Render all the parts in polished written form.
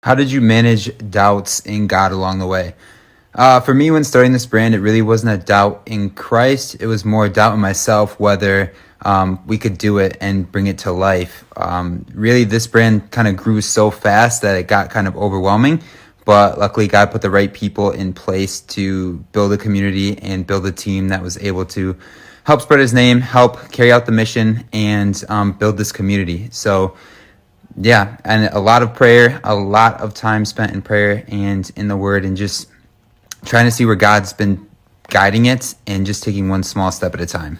How did you manage doubts in God along the way? For me, when starting this brand, it really wasn't a doubt in Christ. It was more a doubt in myself whether we could do it and bring it to life. Really, this brand kind of grew so fast that it got kind of overwhelming. But luckily, God put the right people in place to build a community and build a team that was able to help spread his name, help carry out the mission, and build this community. So, yeah, and a lot of prayer, a lot of time spent in prayer and in the Word, and just trying to see where God's been guiding it and just taking one small step at a time.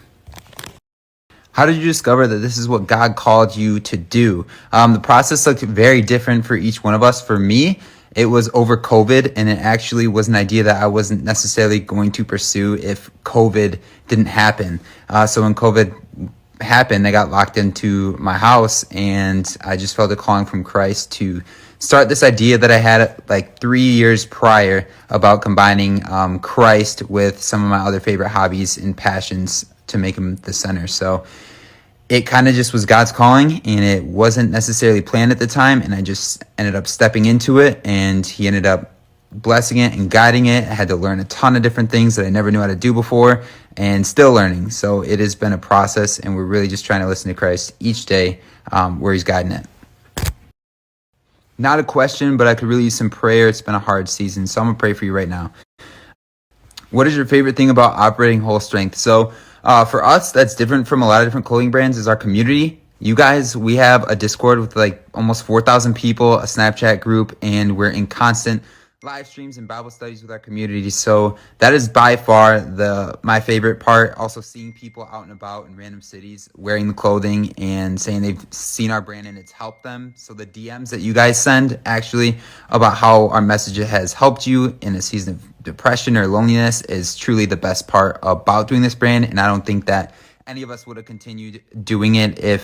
How did you discover that this is what God called you to do? The process looked very different for each one of us. For me, it was over COVID, and it actually was an idea that I wasn't necessarily going to pursue if COVID didn't happen. So when COVID happened, I got locked into my house, and I just felt a calling from Christ to start this idea that I had like 3 years prior about combining Christ with some of my other favorite hobbies and passions to make him the center. So it kind of just was God's calling, and it wasn't necessarily planned at the time, and I just ended up stepping into it, and he ended up blessing it and guiding it. I had to learn a ton of different things that I never knew how to do before, and still learning. So it has been a process, and we're really just trying to listen to Christ each day where he's guiding it. Not a question, but I could really use some prayer. It's been a hard season, so I'm gonna pray for you right now. What is your favorite thing about operating Whole Strength? So for us, that's different from a lot of different clothing brands, is our community. You guys, we have a Discord with like almost 4,000 people, a Snapchat group, and we're in constant live streams and Bible studies with our community. So that is by far my favorite part. Also seeing people out and about in random cities wearing the clothing and saying they've seen our brand and it's helped them. So the DMs that you guys send actually about how our message has helped you in a season of depression or loneliness is truly the best part about doing this brand. And I don't think that any of us would have continued doing it if